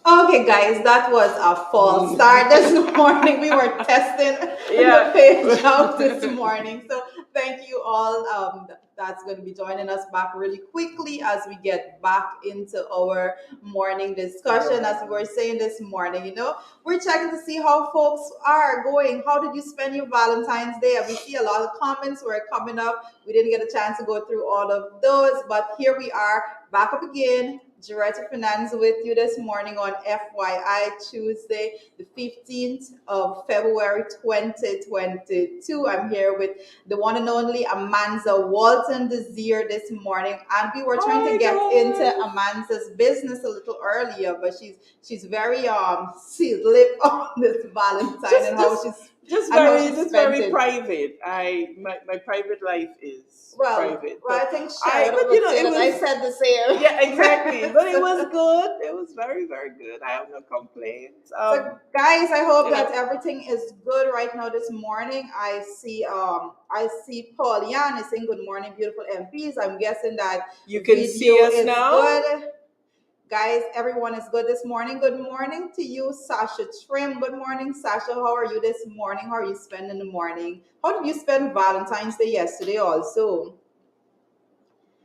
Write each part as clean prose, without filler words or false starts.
Okay, guys, that was a false start this morning. We were testing the Yeah. page out this morning. So thank you all. That's going to be joining us back really quickly as we get back into our morning discussion. As we were saying this morning, we're checking to see how folks are going. How did you spend your Valentine's Day? We see a lot of comments were coming up. We didn't get a chance to go through all of those, but here we are back up again. Director Finance with you this morning on FYI Tuesday, the 15th of February 2022. I'm here with the one and only Amanza Walton Desir this morning, and we were trying to get into Amanza's business a little earlier, but she's very sealed lip on this Valentine and how she's just and how very she just spent very it. private. My private life is Well, private. well, I But think I Sheridan but would you know say it that I was said the same. yeah, exactly. But it was good. It was very, very good. I have no complaints. So, guys, I hope You that know, everything is good right now this morning. I see Paul Yan is saying good morning, beautiful MPs. I'm guessing that you the can see video us is now. good. Guys, everyone is good this morning. Good morning to you, Sasha Trim. Good morning, Sasha. How are you this morning? How are you spending the morning? How did you spend Valentine's Day yesterday also?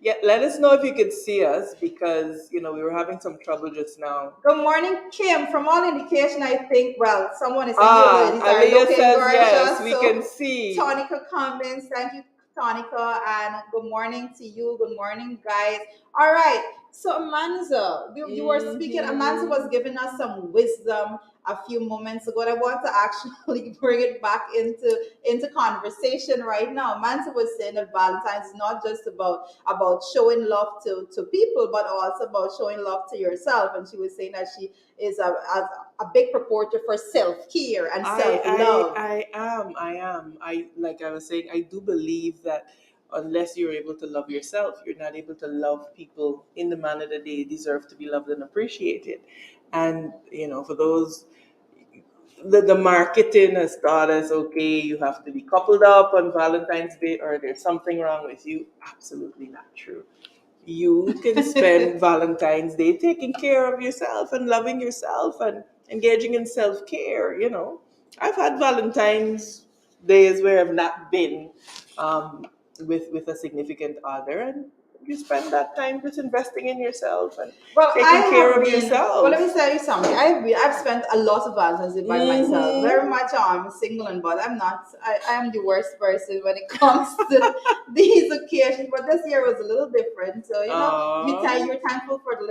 Yeah, let us know if you could see us because we were having some trouble just now. Good morning, Kim. From all indication, I think, well, someone is saying you ladies are Aliyah looking says yes, gorgeous. we can So, see. Tonica comments. Thank you, Tonica. And good morning to you. Good morning, guys. All right. So, Amanza, you were speaking. Amanza was Hmm. giving us some wisdom a few moments ago. And I want to actually bring it back into conversation right now. Amanza was saying that Valentine's is not just about showing love to people, but also about showing love to yourself. And she was saying that she is a big purporter for self-care and self-love. I am. I like I was saying, I do believe that unless you're able to love yourself, you're not able to love people in the manner that they deserve to be loved and appreciated. And for those the marketing has taught us, okay, you have to be coupled up on Valentine's Day or there's something wrong with you. Absolutely not true. You can spend Valentine's Day taking care of yourself and loving yourself and engaging in self care. I've had Valentine's days where I've not been um, with a significant other, and you spend that time just investing in yourself and Well, I taking care have of been. Well, let yourself. me tell you something. I've spent a lot of Valentine's Day by myself. Very Mm-hmm. much single and but I'm not. I am the worst person when it comes to these occasions. But this year was a little different. So Oh, you're thankful for the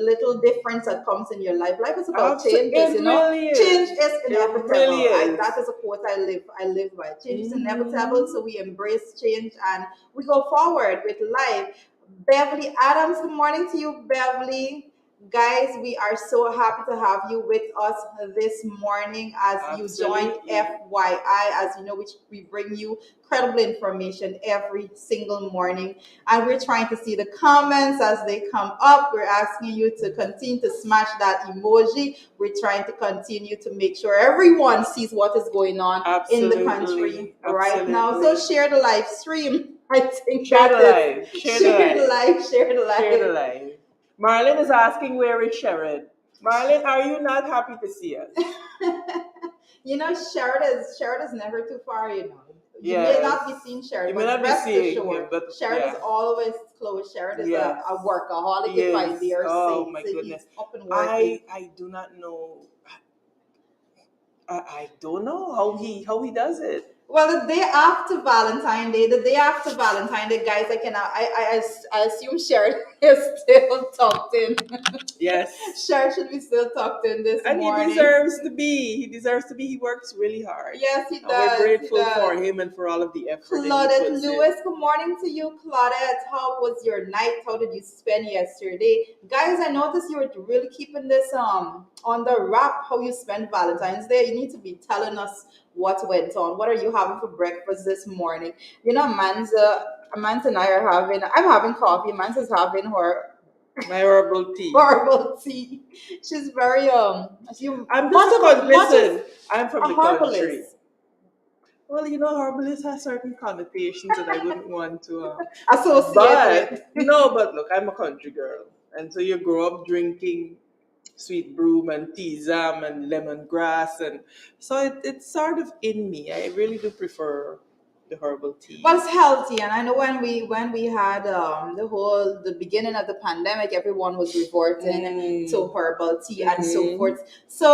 little difference that comes in your life. Life is about absolutely. changes. It really Change is. is It really inevitable. That is. is a quote I live by. Change is inevitable. Mm-hmm. So we embrace change and we go forward with life. Beverly Adams, good morning to you, Beverly. Guys, we are so happy to have you with us this morning as you joined Absolutely. FYI. As you know, which we bring you credible information every single morning. And we're trying to see the comments as they come up. We're asking you to continue to smash that emoji. We're trying to continue to make sure everyone sees what is going on in the country Absolutely. right now. So Absolutely. share the live stream. I think Share the that is live. Share the share the live. live, share the Share the live. live. Marlon is asking where is Sherrod. Marlon, are you not happy to see us? Sherrod is never too far. You may Yes. not be seeing Sherrod, You may but not be rest seeing him, assured, but Sherrod is yeah. always close. Sherrod is Yes. a workaholic, He if I is. dare Oh say. my So goodness. he's up and working. I do not know. I don't know how he does it. Well, the day after Valentine's Day, guys, I assume Sherrod is still tucked in. Yes. Sherrod should be still tucked in this And he morning. deserves to be. He deserves to be. He works really hard. Yes, he And we're does. He grateful for does. him and for all of the effort that he Claudette puts in. Lewis, good morning to you, Claudette. How was your night? How did you spend yesterday? Guys, I noticed you were really keeping this on the wrap how you spent Valentine's Day. You need to be telling us what went on. What are you having for breakfast this morning? Manza and I are I'm having coffee. Manza's having her My herbal tea. herbal tea. She's very she I'm just much a of much as listen. I'm from a the country. herbalist Well, herbalist has certain connotations that I wouldn't want to. associate with. But no, but look, I'm a country girl, and so you grow up drinking sweet broom and tisam and lemongrass, and so it's sort of in me. I really do prefer the herbal But it's teas. healthy, and I know when we had the beginning of the pandemic, everyone was resorting to Mm. herbal tea and so Mm-hmm. forth. So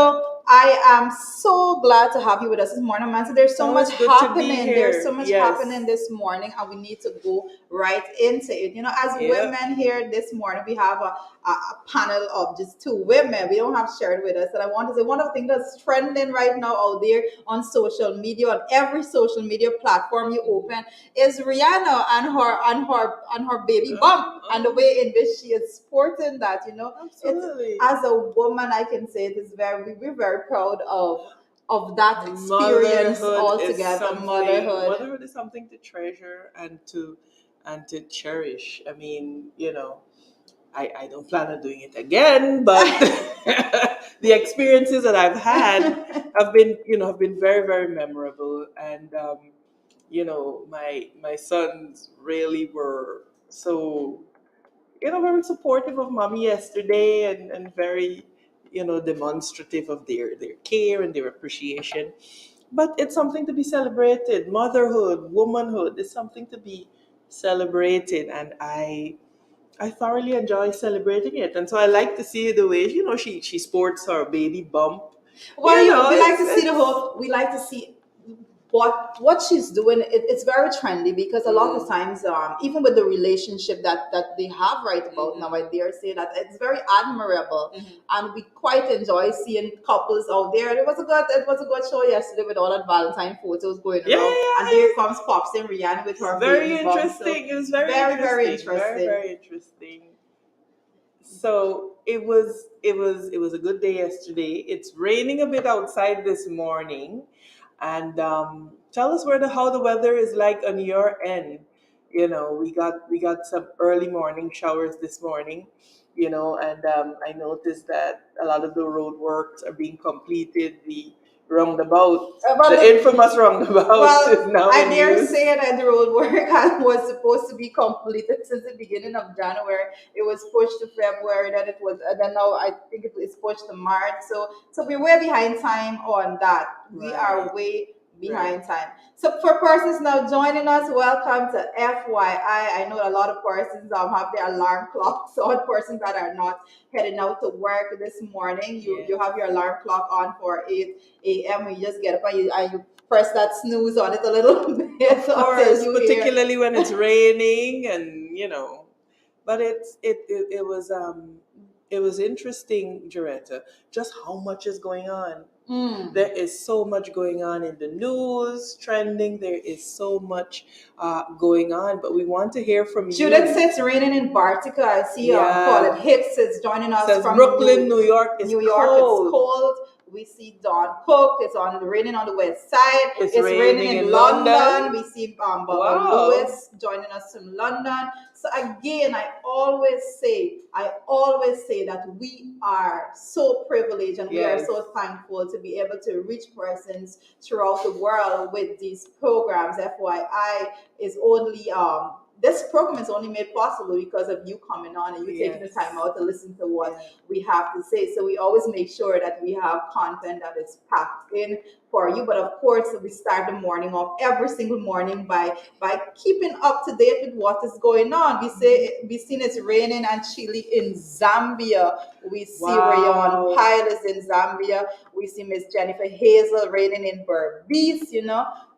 I am so glad to have you with us this morning, man. So there's so Oh, much it's good to be happening. There's so here. much happening Yes. this morning, and we need to go right into it. You know, as Yep. women here this morning, we have a panel of just two women. We don't have shared with us, and I want to say one of the things that's trending right now out there on social media, on every social media platform you open, is Rihanna and her baby bump and the way in which she is sporting that. It's, Absolutely. as a woman, I can say it is we're very proud of that experience Motherhood is altogether. something. Motherhood. Motherhood is something to treasure and to cherish. I mean, I don't plan on doing it again, but the experiences that I've had have been very, very memorable. And my sons really were so very supportive of mommy yesterday, and very demonstrative of their care and their appreciation. But it's something to be celebrated. Motherhood, womanhood is something to be celebrated, and I thoroughly enjoy celebrating it. And so I like to see the way she sports her baby bump. Well, we like to see the It's whole. We like to see what she's doing. It's very trendy because a lot of mm, times, even with the relationship that they have right about now, I mhm, dare say that it's very admirable, mhm. and we quite enjoy seeing couples out there. It was a good show yesterday with all that Valentine photos going Yeah, around, yeah, and there yeah. comes Pops and Rihanna with It's her very baby bump. So interesting. It was very very, very interesting. Very, interesting. very interesting. So it was a good day yesterday. It's raining a bit outside this morning, and tell us how the weather is like on your end. We got some early morning showers this morning. And I noticed that a lot of the road works are being completed. The roundabout, Well, the infamous roundabout, is now I in dare use. say that the road work was supposed to be completed since the beginning of January. It was pushed to February, then now I think it's pushed to March. So we're way behind time on that. We are Right, way right. behind time. So for persons now joining us, welcome to FYI. I know a lot of persons have their alarm clocks on. Persons that are not heading out to work this morning, you Yes. have your alarm clock on for 8 a.m. You just get up and you press that snooze on it a little bit Of until course, you hear. particularly when it's raining, and but it was interesting, Jaretta, just how much is going on. Mm. There is so much going on in the news, trending. There is so much going on, but we want to hear from Judith you. says raining in Bartica. I see call it Yeah, Hicks is joining us says from Brooklyn, New York is New York. It's cold. cold. We see Don Cook. It's on raining on the west side. It's It's raining raining in in London. London. We see Baba Wow. Lewis joining us from London. So again, I always say that we are so privileged and we are Yes. so thankful to be able to reach persons throughout the world with these programs. FYI is only this program is only made possible because of you coming on and you taking the Yes. time out to listen to what Yes. we have to say. So we always make sure that we have content that is packed in for you. But of course, we start the morning off every single morning by keeping up to date with what is going on. We seen it's raining and chilly in Zambia. We see Rayon Wow. Pyle is in Zambia. We see Miss Jennifer Hazel raining in Berbice.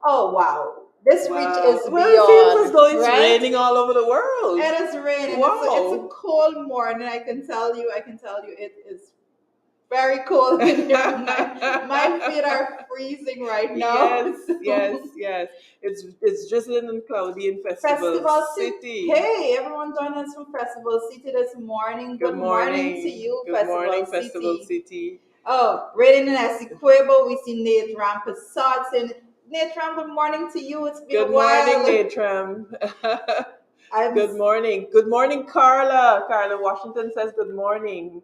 Oh wow, this reach Wow. is Well, it feels as beyond, though it's right? raining all over the world. It is raining. It's a Wow. cold morning. I can tell you it is very cold in here. My feet are freezing right now. Yes, yes, So yes. It's drizzling and cloudy in Festival Festival City. City. Hey, everyone joining us from Festival City this morning. Good Good morning to morning. you, Good Festival morning, Festival City. City. Oh, reading in Essequibo, we see Nate Rampasat. And Nate Ram, good morning to you. It's been a Good morning, while. Natram. I'm Good morning. Good morning, Carla. Carla Washington says good morning.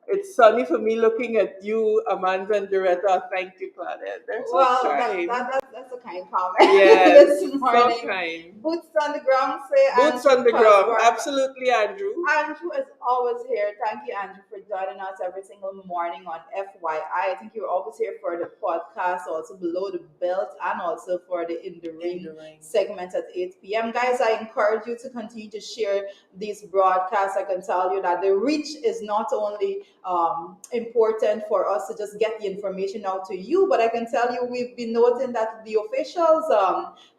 It's sunny for me looking at you, Amanda and Doretta. Thank you, Claudette. They're so Well, kind. that's a kind comment Yes, this so morning. kind. Boots on the ground say Boots Andrew on the ground. Cosworth. Absolutely, Andrew. Andrew is always here. Thank you, Andrew, for joining us every single morning on FYI. I think you're always here for the podcast, also below the belt, and also for the in the In ring the ring. segment at 8 p.m. Guys, I encourage you to continue to share these broadcasts. I can tell you that the reach is not only important for us to just get the information out to you, but I can tell you we've been noting that the officials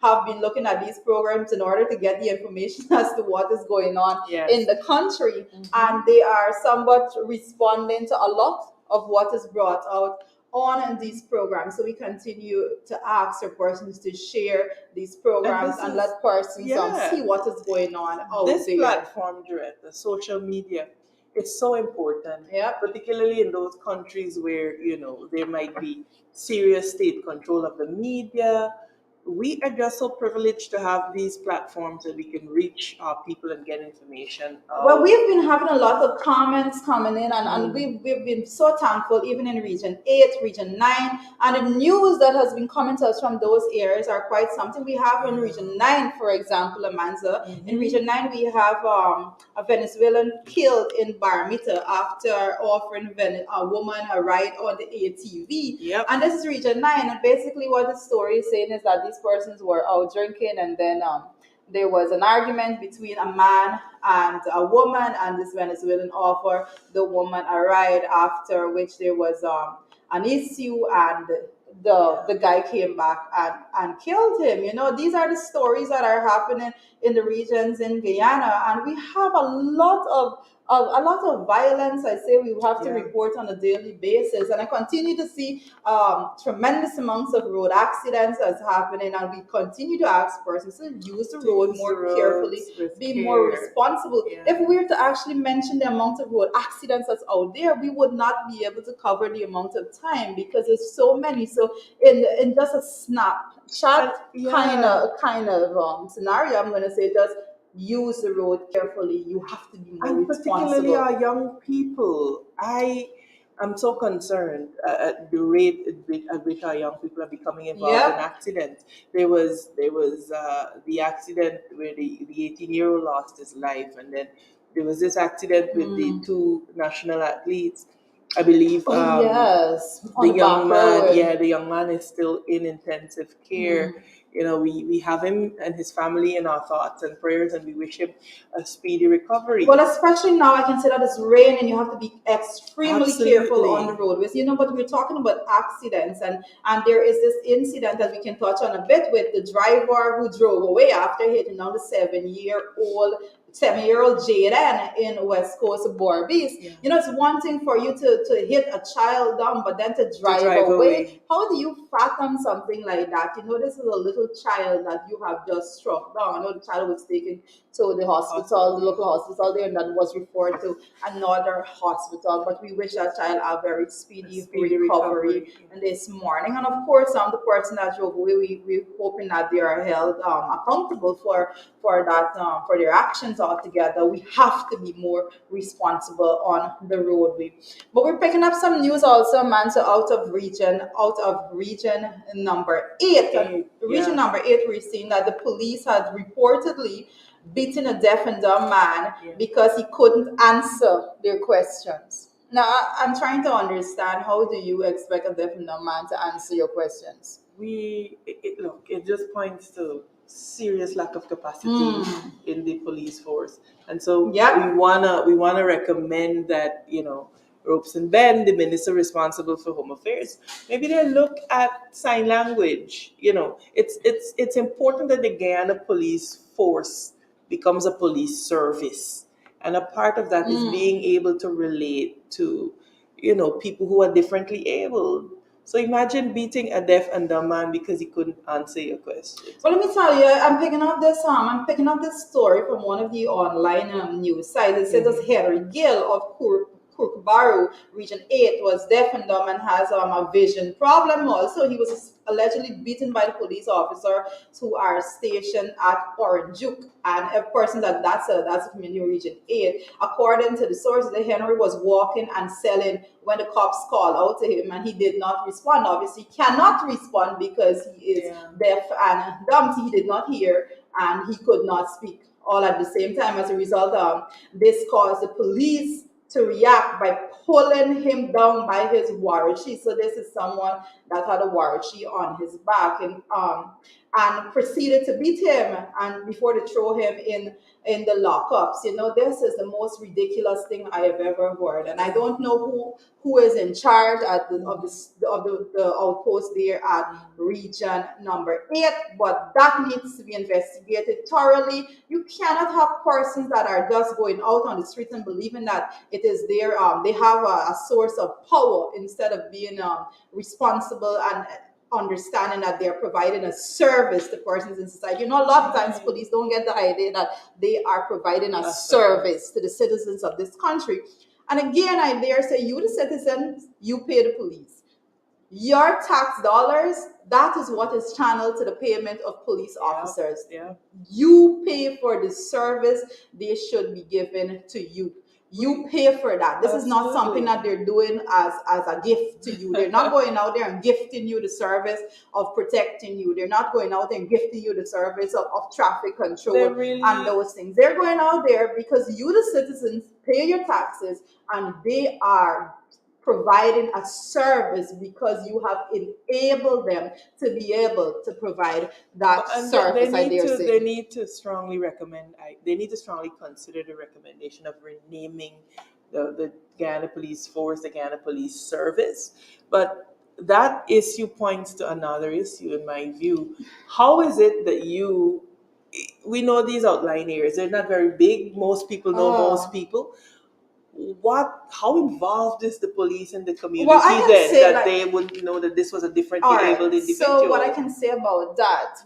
have been looking at these programs in order to get the information as to what is going on in Yes. the country, Mhm. and they are somewhat responding to a lot of what is brought out on these programs. So we continue to ask our persons to share these And programs this and is, let persons yeah, see what is going on out this there. platform, direct, the social media, it's so important, Yep. particularly in those countries where, you know, there might be serious state control of the media. We are just so privileged to have these platforms that we can reach our people and get information Well, out. we've been having a lot of comments coming in, and Mm. we've been so thankful, even in Region 8, Region 9, and the news that has been coming to us from those areas are quite something. We have in Region 9, for example, Amanza. In Mm-hmm. Region 9, we have a Venezuelan killed in Barmita after offering a woman a ride on the ATV. Yep. And this is Region 9, and basically what the story is saying is that these persons were out drinking, and then there was an argument between a man and a woman, and this Venezuelan offered the woman a ride. After which there was an issue, and the guy came back and killed him. You know, these are the stories that are happening in the regions in Guyana, and we have a lot of violence. I say we have to Yeah. report on a daily basis, and I continue to see tremendous amounts of road accidents that's happening, and we continue to ask persons to use the To road use the more carefully, roads with be more care. responsible. Yeah. If we were to actually mention the amount of road accidents that's out there, we would not be able to cover the amount of time because there's so many. So in just a snapshot kind of scenario, I'm going to say just use the road carefully. You have to be more And particularly responsible. our young people. I am so concerned at the rate at which our young people are becoming involved in Yep. accidents. There was the accident where the 18-year-old lost his life, and then there was this accident with the Mm. two national athletes. I believe Oh yes, on the the young back man, road. yeah, the young man is still in intensive care. Mm. You know, we have him and his family in our thoughts and prayers, and we wish him a speedy recovery. Well, especially now, I can say that it's rain and you have to be extremely careful on the Absolutely. roadways. You know, but we're talking about accidents, and there is this incident that we can touch on a bit with the driver who drove away after hitting on the 7-year-old Jaden in West Coast Barbies. Yeah. You know, it's one thing for you to hit a child down, but then to To drive drive away. away. How do you fathom something like that? You know, this is a little child that you have just struck down. I know the child was taken to the hospital, the Hospital, local hospital there, and that was referred to another hospital. But we wish that child a very a speedy speedy recovery recovery. this morning. And of course, the person that drove away, we're hoping that they are held accountable for that for their actions altogether. We have to be more responsible on the roadway. But we're picking up some news also, man. So out of region number 8. Okay, Region yeah. number 8, we're seeing that the police had reportedly beaten a deaf and dumb man Yeah. because he couldn't answer their questions. Now, I'm trying to understand, how do you expect a deaf and dumb man to answer your questions? Look, it just points to serious lack of capacity Mm. in the police force, and so Yep. we wanna recommend that, you know, Ropes and Ben, the minister responsible for home affairs, maybe they look at sign language. You know, it's important that the Guyana police force becomes a police service, and a part of that is Mm. being able to relate to, you know, people who are differently able. So imagine beating a deaf and dumb man because he couldn't answer your questions. Well, let me tell you, I'm picking up this story from one of the online news sites. It says that Mhm. Henry Gill of Kurkbaru, Region 8, was deaf and dumb and has a vision problem. Also, he was allegedly beaten by the police officer who are stationed at Oranjuk, and a person that's a community Region 8. According to the sources, the Henry was walking and selling when the cops called out to him, and he did not respond. Obviously, he cannot respond because he is Yeah. deaf and dumb. He did not hear and he could not speak all at the same time. As a result, this caused the police to react by pulling him down by his warachi. So this is someone that had a warachi on his back, and proceeded to beat him and before to throw him in the lockups. You know, this is the most ridiculous thing I have ever heard, and I don't know who is in charge at the outpost there at region number 8, but that needs to be investigated thoroughly. You cannot have persons that are just going out on the streets and believing that it is their they have a source of power instead of being responsible and understanding that they're providing a service to persons in society. You know, a lot of times police don't get the idea that they are providing a service to the citizens of this country. And again, I dare say, you, the citizens, you pay the police. Your tax dollars, that is what is channeled to the payment of police officers. Yeah. You pay for the service they should be given to you. You pay for that. This is not something that they're doing as a gift to you. They're not going out there and gifting you the service of protecting you. They're not going out there and gifting you the service of traffic control and those things. They're going out there because you, the citizens, pay your taxes, and they are providing a service because you have enabled them to be able to provide that service. They need to strongly recommend. They need to strongly consider the recommendation of renaming the Guyana Police Force, the Guyana Police Service. But that issue points to another issue, in my view. How is it that we know these outlying areas, they're not very big. Most people know most people. How involved is the police in the community that they would know that this was a differently abled individual? So what I can say about that,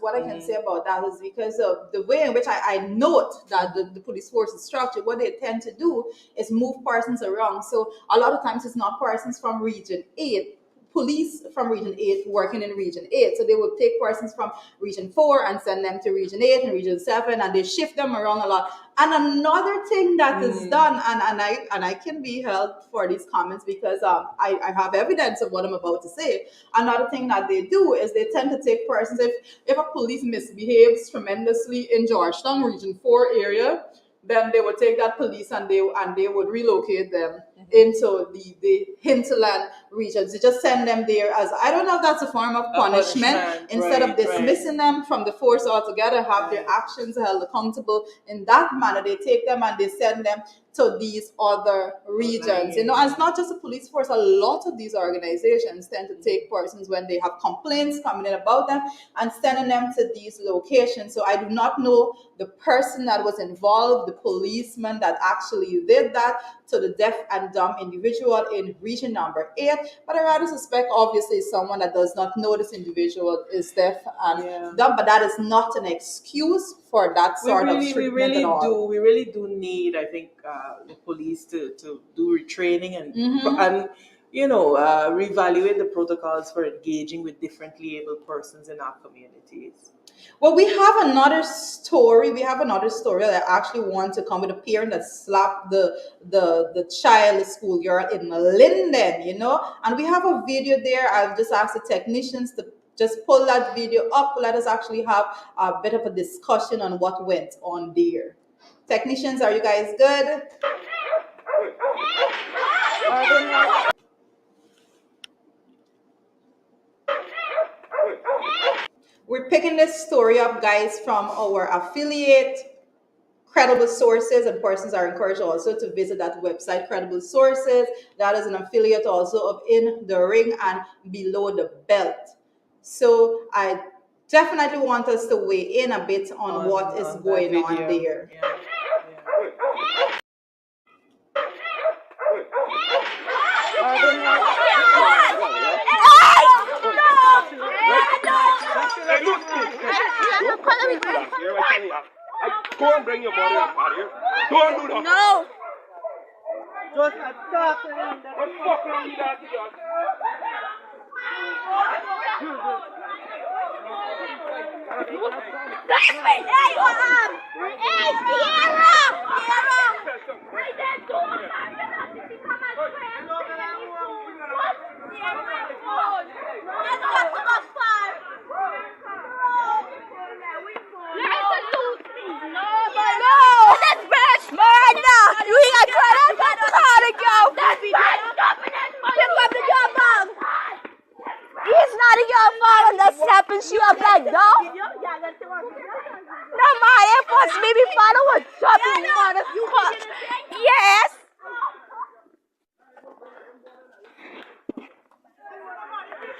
is because of the way in which I note that the police force is structured. What they tend to do is move persons around. So a lot of times it's not persons from region 8, police from region 8 working in region 8. So they would take persons from region 4 and send them to region 8 and region 7, and they shift them around a lot. And another thing that is done, and I can be held for these comments because I have evidence of what I'm about to say. Another thing that they do is they tend to take persons, if a police misbehaves tremendously in Georgetown region 4 area, then they would take that police and they would relocate them into the hinterland regions. They just send them there as, I don't know if that's a form of punishment. Instead of dismissing them from the force altogether, have their actions held accountable in that manner. They take them and they send them to these other regions. You know, and it's not just a police force. A lot of these organizations tend to take persons when they have complaints coming in about them and sending them to these locations. So I do not know the person that was involved, the policeman that actually did that to the deaf and dumb individual in region number 8, but I rather suspect obviously someone that does not know this individual is deaf and dumb, but that is not an excuse for that sort of treatment at all. We really do need, I think, the police to do retraining and reevaluate the protocols for engaging with differently able persons in our communities. Well, we have another story. That I actually want to come with a parent that slapped the child, the schoolgirl in Linden, you know. And we have a video there. I'll just ask the technicians to just pull that video up. Let us actually have a bit of a discussion on what went on there. Technicians, are you guys good? We're picking this story up, guys, from our affiliate, Credible Sources, and persons are encouraged also to visit that website, Credible Sources. That is an affiliate also of In the Ring and Below the Belt. So I definitely want us to weigh in a bit on what is going on there. Go and bring your body up out of here. Go and do that. No. Just attack him. What fuck wrong with that, John? Bless me! Hey, you are! Hey, Sierra! I said, don't Let's bash murder! You ain't got credit? chopping she up like dog. No, my efforts, baby father was chopping motherfucker. Yes.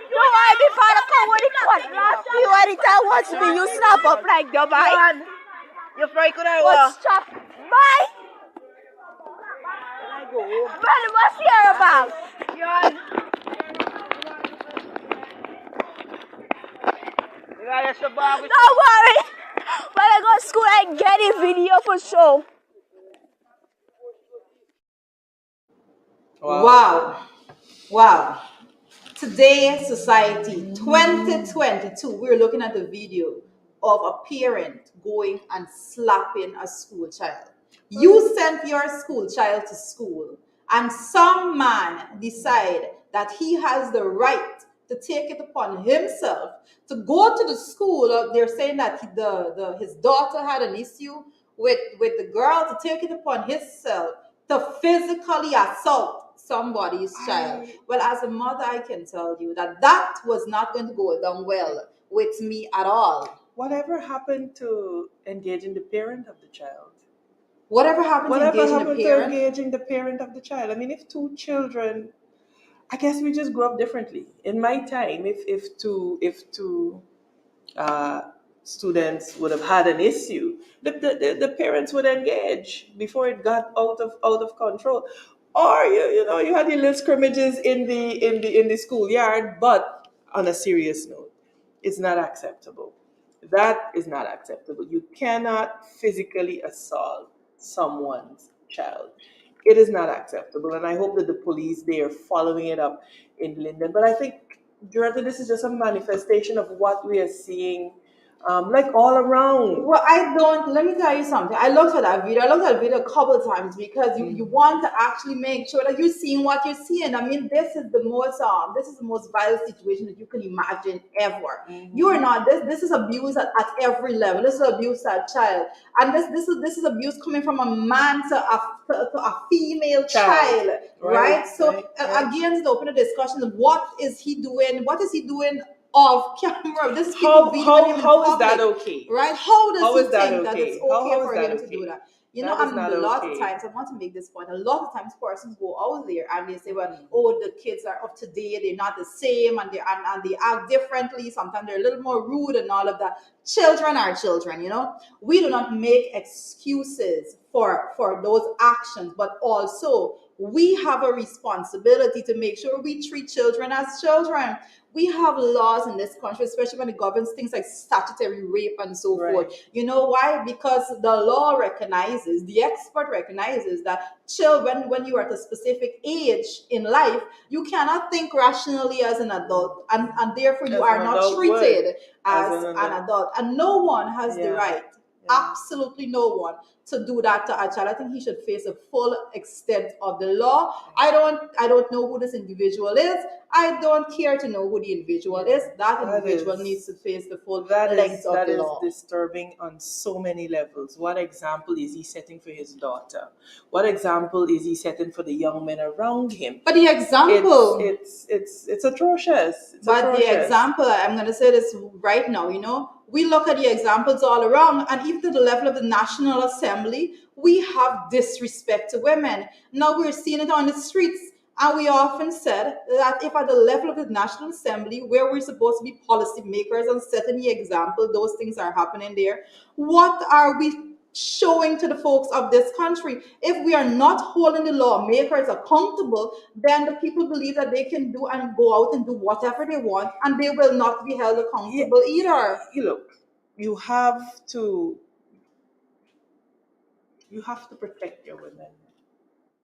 No, I be father come with the cut. Last few anytime watch me, you snap up like the bye. You fry could I What's chop? Bye. Man, what's here about? Don't worry. When I go to school, I get a video for sure. Wow. Wow. Today, society, 2022, we're looking at the video of a parent going and slapping a school child. You sent your school child to school, and some man decide that he has the right to take it upon himself to go to the school. They're saying that his daughter had an issue with the girl, to take it upon himself to physically assault somebody's child. Well, as a mother, I can tell you that that was not going to go down well with me at all. Whatever happened to engaging the parent of the child? Whatever happened to Whatever engaging happened the to parent? engaging the parent of the child? I mean, if two children, I guess we just grew up differently. In my time, if two uh, students would have had an issue, the parents would engage before it got out of control. Or you had your little scrimmages in the schoolyard, but on a serious note, it's not acceptable. That is not acceptable. You cannot physically assault someone's child. It is not acceptable, and I hope that the police, they are following it up in Linden. But I think, Jordan, this is just a manifestation of what we are seeing, like all around. Well, let me tell you something. I looked at that video. I looked at the video a couple of times because you want to actually make sure that you're seeing what you're seeing. I mean, this is the most violent situation that you can imagine ever. You are not this is abuse at every level. This is abuse at a child. And this is abuse coming from a man to a female child. Right? So again, to open a discussion of what is he doing? What is he doing off camera? This is people videoing him in How is public, that okay? right? How does How he is that think that okay? it's okay How is for that him to okay? do that? That is not A lot of okay. times, I want to make this point. A lot of times, persons go out there and they say, "Well, oh, the kids are up to date. They're not the same, and they act differently. Sometimes they're a little more rude and all of that." Children are children. We do not make excuses for those actions, but also we have a responsibility to make sure we treat children as children. We have laws in this country, especially when it governs things like statutory rape and so forth. You know why? Because the law recognizes, the expert recognizes that children, when you are at a specific age in life, you cannot think rationally as an adult, and therefore you As are an not adult would. treated As as an an adult. And no one has the right, absolutely no one, to do that to a child. I think he should face the full extent of the law. I don't know who this individual is. I don't care to know who the individual is. That individual needs to face the full length of the law. That is disturbing on so many levels. What example is he setting for his daughter? What example is he setting for the young men around him? But the example, it's atrocious. the example, I'm going to say this right now, we look at the examples all around, and even to the level of the National Assembly, we have disrespect to women. Now we're seeing it on the streets. And we often said that if at the level of the National Assembly, where we're supposed to be policy makers and setting the example, those things are happening there, what are we showing to the folks of this country? If we are not holding the lawmakers accountable, then the people believe that they can do and go out and do whatever they want, and they will not be held accountable either. Look, you have to protect your women.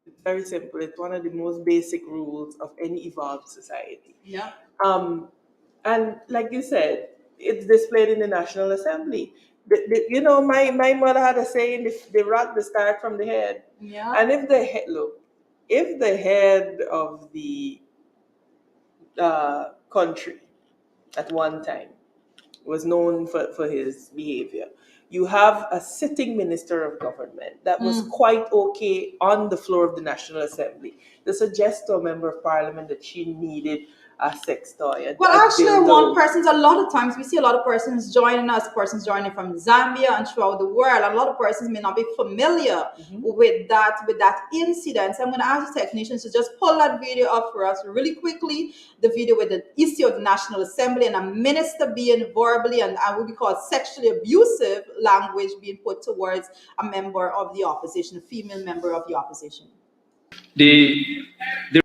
It's very simple. It's one of the most basic rules of any evolved society. Yeah. And like you said, it's displayed in the National Assembly. My mother had a saying: the rat the start from the head. Yeah. And if the head of the country at one time was known for his behavior, you have a sitting minister of government that was quite okay on the floor of the National Assembly to suggest to a member of parliament that she needed a sex toy. Well, a actually, dildo. a lot of times we see a lot of persons joining us, persons joining from Zambia and throughout the world. And a lot of persons may not be familiar with that incident. So I'm going to ask the technicians to just pull that video up for us really quickly. The video with the issue of the National Assembly and a minister being verbally and what we call sexually abusive language being put towards a member of the opposition, a female member of the opposition. The the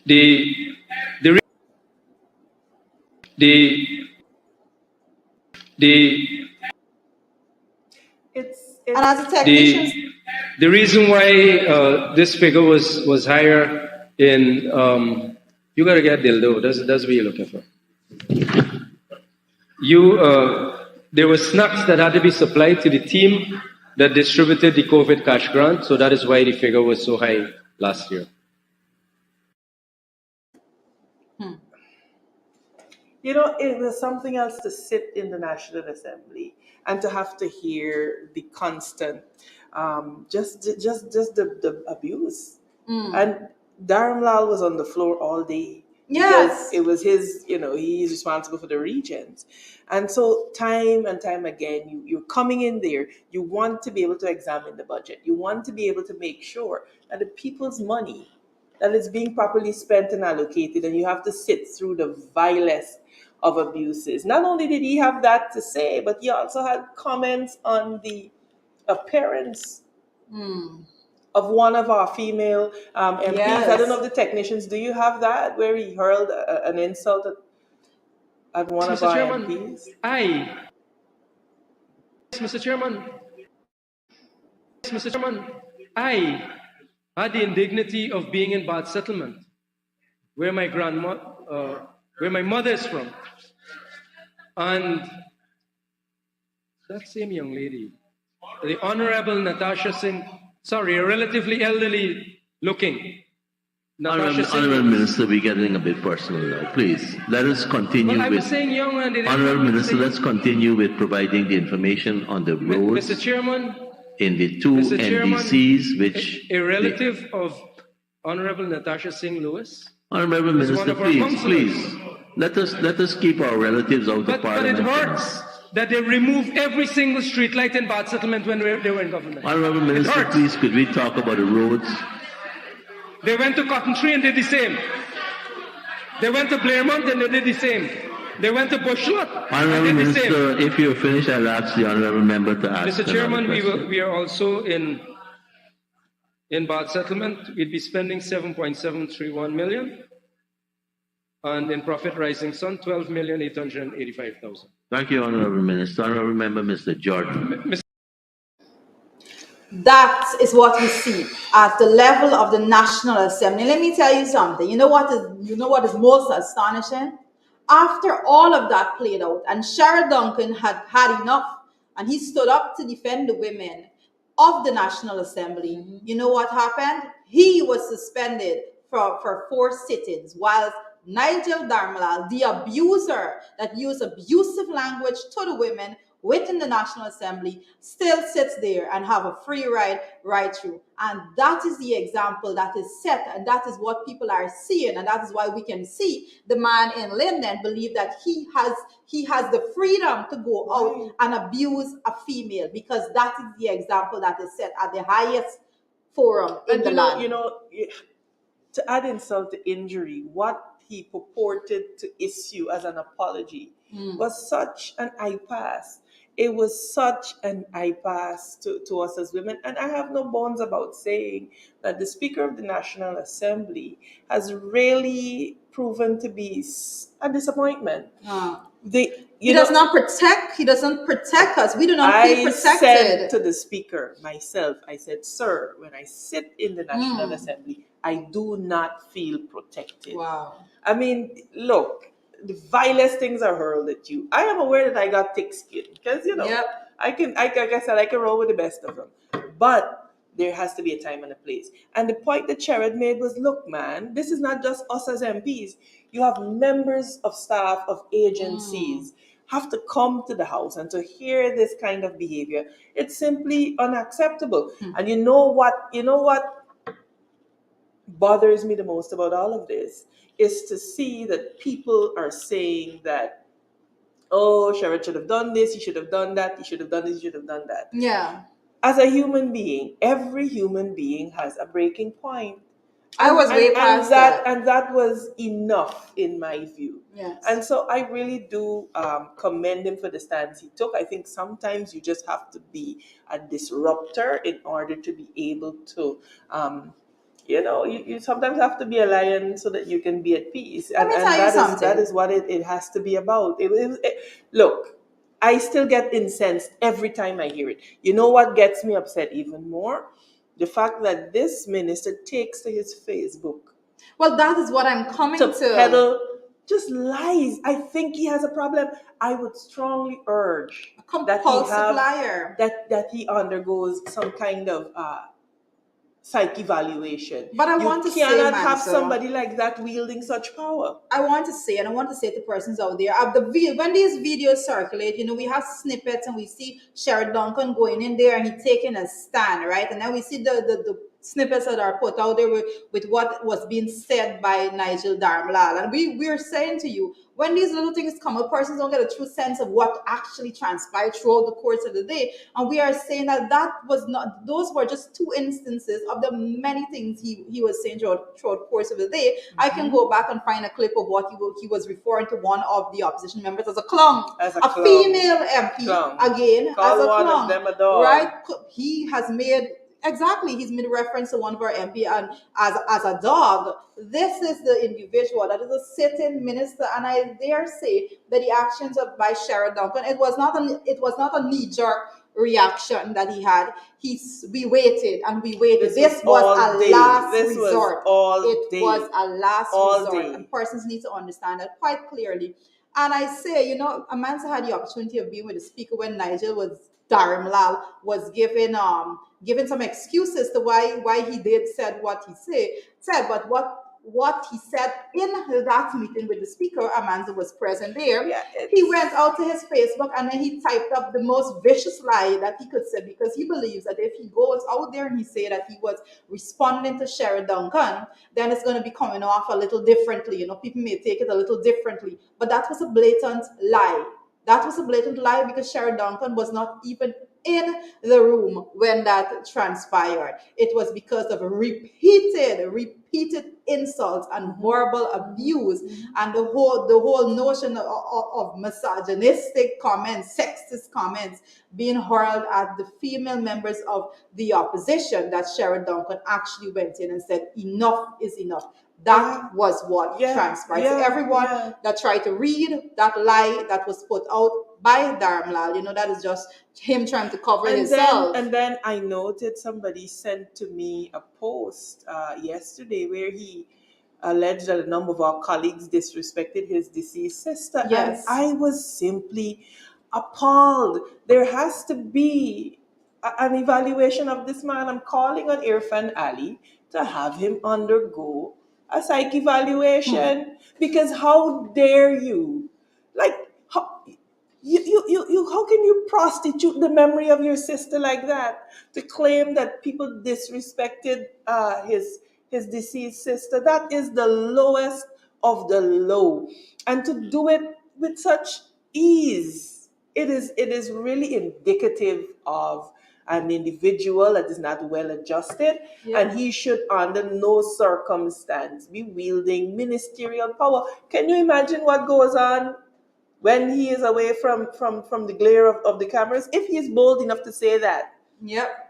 the the the And as a technician, the reason why this figure was higher in you gotta get dildo. That's what you're looking for. There were snacks that had to be supplied to the team that distributed the COVID cash grant, so that is why the figure was so high last year. It was something else to sit in the National Assembly and to have to hear the constant, just the abuse. And Dharamlal was on the floor all day. Yes. Because it was his, he's responsible for the regions. And so time and time again, you're coming in there, you want to be able to examine the budget. You want to be able to make sure that the people's money that is being properly spent and allocated, and you have to sit through the vilest of abuses. Not only did he have that to say, but he also had comments on the appearance of one of our female MPs. Yes. I don't know if the technicians, do you have that, where he hurled an insult at one of our MPs? Mr. Chairman, I had the indignity of being in Bad Settlement, where my mother is from. And that same young lady, the Honorable Natasha Singh, a relatively elderly looking Honorable Minister, we're getting a bit personal now. Please, let us continue I with... was saying young and... Honorable Minister, let's continue with providing the information on the roads. Mr. Chairman... In the two NDCs, which... A relative of Honorable Natasha Singh Lewis. Honorable Minister, please, let us keep our relatives out of Parliament. But it hurts that they remove every single street light in Bad Settlement when they were in government. Honorable Minister, please, could we talk about the roads? They went to Cotton Tree and did the same. They went to Blairmont and they did the same. They went to Bushlot. Honorable Minister, if you're finished, I'll ask the honorable member to ask. Mr. Chairman, we are also in Bad Settlement. We'd be spending 7.731 million. And in Profit Rising Sun, 12,885,000. Thank you, Honorable Minister. Honorable Member, Mr. Jordan. That is what we see at the level of the National Assembly. Let me tell you something. You know what is most astonishing? After all of that played out, and Shara Duncan had enough, and he stood up to defend the women of the National Assembly. You know what happened? He was suspended for 4 sittings, whilst Nigel Dharmalal, the abuser that used abusive language to the women within the National Assembly, still sits there and have a free ride right through. And that is the example that is set, and that is what people are seeing, and that is why we can see the man in Linden believe that he has the freedom to go out and abuse a female, because that is the example that is set at the highest forum in the land. To add insult to injury, what he purported to issue as an apology was such an eye pass. It was such an eye pass to us as women. And I have no bones about saying that the Speaker of the National Assembly has really proven to be a disappointment. He doesn't protect us. We do not feel protected. I said to the Speaker myself, I said, sir, when I sit in the National Assembly, I do not feel protected. Wow. I mean, look, the vilest things are hurled at you. I am aware that I got thick skin because, I can roll with the best of them. But there has to be a time and a place. And the point that Sherrod made was, look, man, this is not just us as MPs. You have members of staff of agencies have to come to the House, and to hear this kind of behavior, it's simply unacceptable. And you know what bothers me the most about all of this is to see that people are saying that, oh, Sherrod should have done this, he should have done that, he should have done this, he should have done that. Yeah. As a human being, every human being has a breaking point. I was way past that. And that was enough in my view. Yes. And so I really do commend him for the stance he took. I think sometimes you just have to be a disruptor in order to be able to, you sometimes have to be a lion so that you can be at peace. Let me tell you something. That is what it has to be about. Look, I still get incensed every time I hear it. You know what gets me upset even more? The fact that this minister takes to his Facebook. Well, that is what I'm coming to. Peddle just lies. I think he has a problem. I would strongly urge that he undergoes some kind of psych evaluation. But I want to say, you cannot have somebody like that wielding such power. I want to say to persons out there, when these videos circulate, we have snippets and we see Sherrod Duncan going in there and he taking a stand, right? And then we see the snippets that are put out there with what was being said by Nigel Darmlal. And we're saying to you, when these little things come up, persons don't get a true sense of what actually transpired throughout the course of the day. And we are saying that those were just two instances of the many things he was saying throughout the course of the day. Mm-hmm. I can go back and find a clip of what he was referring to one of the opposition members as a clown. A female MP, again, call as a one clown. Of them a dog. Right? He has made... Exactly, he's made reference to one of our MP and as a dog. This is the individual that is a sitting minister, and I dare say that the actions by Sherrod Duncan, it was not a knee-jerk reaction that he had. We waited and we waited. This was a last resort. It was a last resort, and persons need to understand that quite clearly. And I say, Amansa had the opportunity of being with the speaker when Darmlal was given some excuses to why he said what he said, but what he said in that meeting with the speaker, Amanda was present there. Yeah, he went out to his Facebook and then he typed up the most vicious lie that he could say, because he believes that if he goes out there and he say that he was responding to Sherrod Duncan, then it's going to be coming off a little differently. People may take it a little differently, but that was a blatant lie. That was a blatant lie, because Sherrod Duncan was not even in the room when that transpired. It was because of repeated insults and verbal abuse, and the whole notion of misogynistic comments, sexist comments being hurled at the female members of the opposition, that Sherrod Duncan actually went in and said, enough is enough. That was what transpired. So everyone that tried to read that lie that was put out by Darmlal, that is just him trying to cover himself. And then I noted somebody sent to me a post yesterday where he alleged that a number of our colleagues disrespected his deceased sister. Yes. And I was simply appalled. There has to be an evaluation of this man. I'm calling on Irfan Ali to have him undergo a psych evaluation, because how dare you, how can you prostitute the memory of your sister like that, to claim that people disrespected his deceased sister? That is the lowest of the low, and to do it with such ease, it is really indicative of an individual that is not well adjusted, and he should under no circumstance be wielding ministerial power. Can you imagine what goes on when he is away from the glare of the cameras, if he is bold enough to say that? Yep.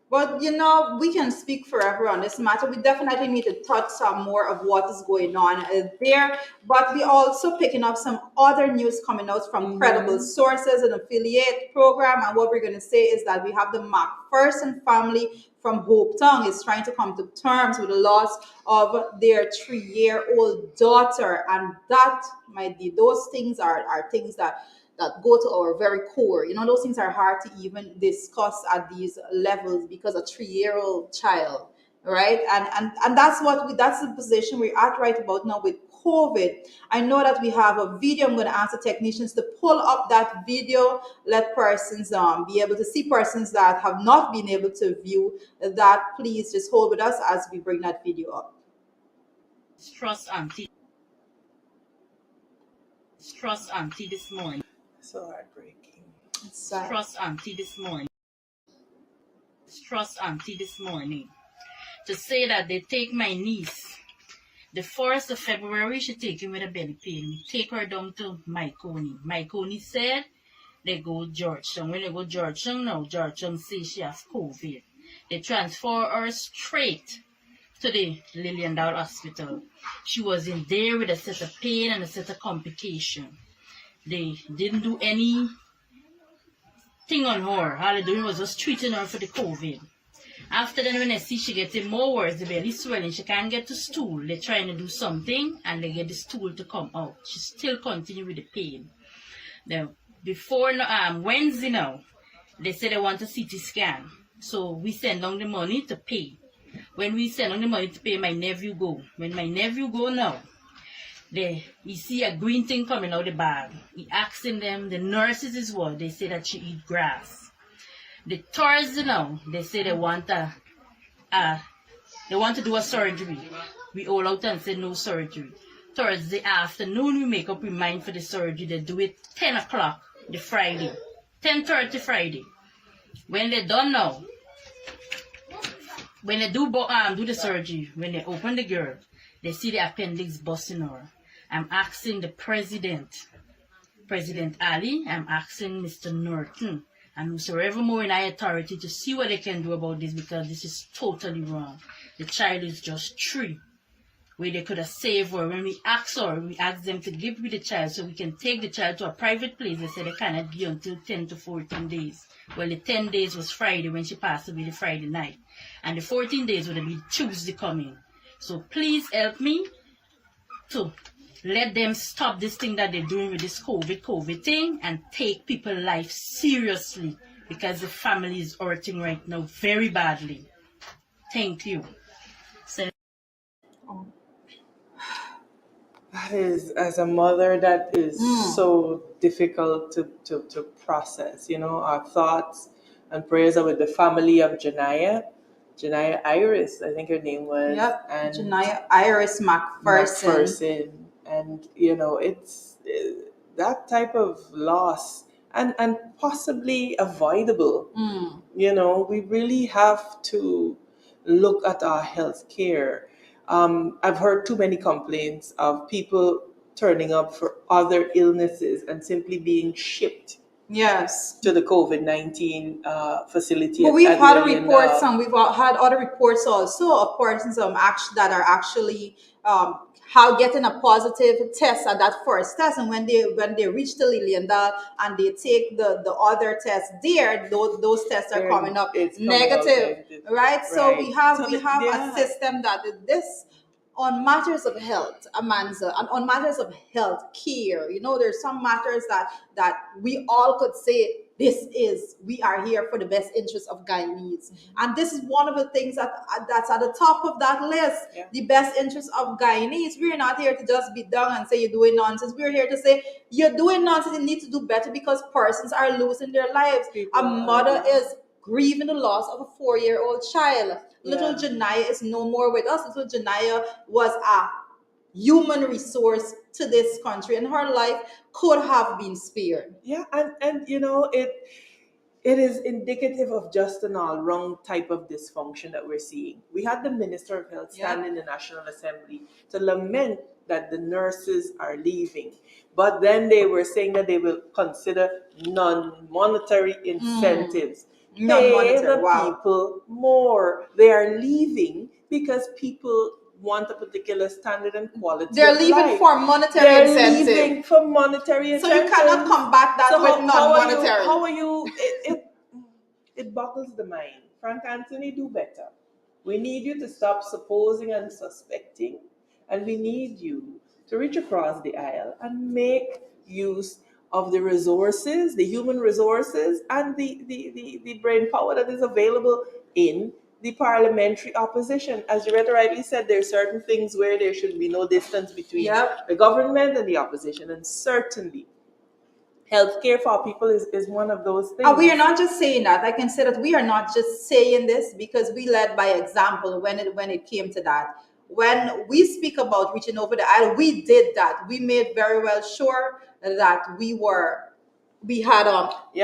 But we can speak forever on this matter. We definitely need to touch some more of what is going on there. But we also picking up some other news coming out from credible sources, an affiliate program. And what we're going to say is that we have the McPherson family from Hope Town is trying to come to terms with the loss of their 3-year-old daughter. And that, those things are things that go to our very core. Those things are hard to even discuss at these levels, because a 3-year-old child, right? And that's that's the position we're at right about now with COVID. I know that we have a video. I'm going to ask the technicians to pull up that video, let persons be able to see, persons that have not been able to view that. Please just hold with us as we bring that video up. Trust auntie this morning. So heartbreaking. It's sad. Trust auntie this morning. Trust auntie this morning. To say that they take my niece. The 1st of February, she take him with a belly pain. We take her down to Myconi said they go Georgetown. When they go Georgetown now, Georgetown say she has COVID. They transfer her straight to the Lilliandale Hospital. She was in there with a set of pain and a set of complication. They didn't do anything on her. All they doing was just treating her for the COVID. After then, when I see she getting more worse, the belly swelling, she can't get to stool. They're trying to do something and they get the stool to come out. She still continue with the pain. Now, before Wednesday now, they said they want a CT scan. So we send down the money to pay. When we send down the money to pay, my nephew go. When my nephew go now, he see a green thing coming out the bag. He asking them, the nurses is what? They say that she eat grass. The Thursday now, they say they want to do a surgery. We all out and say no surgery. Thursday afternoon, we make up our mind for the surgery. They do it 10 o'clock the Friday. 10:30 Friday. When they done now, when they do the surgery, when they open the girl, they see the appendix busting her. I'm asking the President Ali, I'm asking Mr. Norton, and whosoever more in our authority to see what they can do about this, because this is totally wrong. The child is just 3. Where they could have saved her. When we asked them to give me the child so we can take the child to a private place. They said they cannot be until 10 to 14 days. Well, the 10 days was Friday when she passed away, the Friday night. And the 14 days would have been Tuesday coming. So please help me to let them stop this thing that they're doing with this COVID thing and take people's life seriously, because the family is hurting right now very badly. Thank you. That is, as a mother, that is so difficult to process. Our thoughts and prayers are with the family of Janaya Iris, I think her name was. Yep. And Janaya Iris McPherson. And it's that type of loss and possibly avoidable. We really have to look at our health care. I've heard too many complaints of people turning up for other illnesses and simply being shipped Yes. to the COVID-19 facility. But we've had reports, and we've had other reports also of persons that are actually getting a positive test at that first test, and when they reach the Lilliandale and they take the other tests there, those tests are coming up negative, right? So we have a system that this on matters of health, Amanza, and on matters of health care. There's some matters that we all could say we are here for the best interest of Guyanese. And this is one of the things that's at the top of that list. Yeah. The best interest of Guyanese. We're not here to just be down and say you're doing nonsense. We're here to say you're doing nonsense. You need to do better, because persons are losing their lives. A mother is grieving the loss of a 4-year-old child. Little Janaya is no more with us. Little Janaya was a human resource to this country, and her life could have been spared. Yeah, and it is indicative of just an all-round type of dysfunction that we're seeing. We had the Minister of Health stand in the National Assembly to lament that the nurses are leaving. But then they were saying that they will consider non-monetary incentives. Pay the people more. They are leaving because people want a particular standard and quality. They're leaving for monetary incentive. They're leaving for monetary incentive. So you cannot combat that with non-monetary. How are you? It boggles the mind. Frank Anthony, do better. We need you to stop supposing and suspecting, and we need you to reach across the aisle and make use of the resources, the human resources, and the brain power that is available in the parliamentary opposition. As you rightly said, there are certain things where there should be no distance between the government and the opposition, and certainly healthcare for people is one of those things. We are not just saying that. I can say that we are not just saying this because we led by example when it came to that. when we speak about reaching over the aisle, we did that. We made very well sure that we had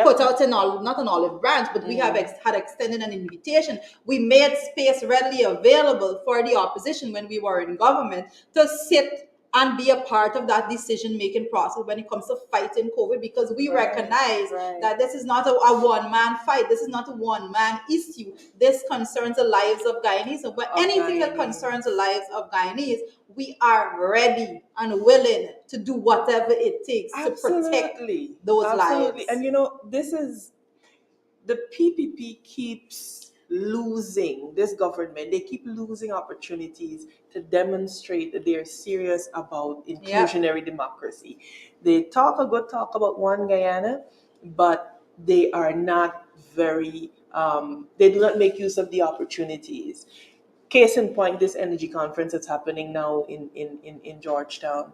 put out not an olive branch, but we have had extended an invitation. We made space readily available for the opposition when we were in government to sit and be a part of that decision making process when it comes to fighting COVID, because we recognize that this is not a one man fight. This is not a one man issue. This concerns the lives of Guyanese. And when anything that concerns the lives of Guyanese, we are ready and willing to do whatever it takes to protect those lives. And this is the PPP keeps losing, this government, they keep losing opportunities to demonstrate that they're serious about inclusionary democracy. They talk a good talk about One Guyana, but they are not very, they do not make use of the opportunities. Case in point, this energy conference that's happening now in Georgetown.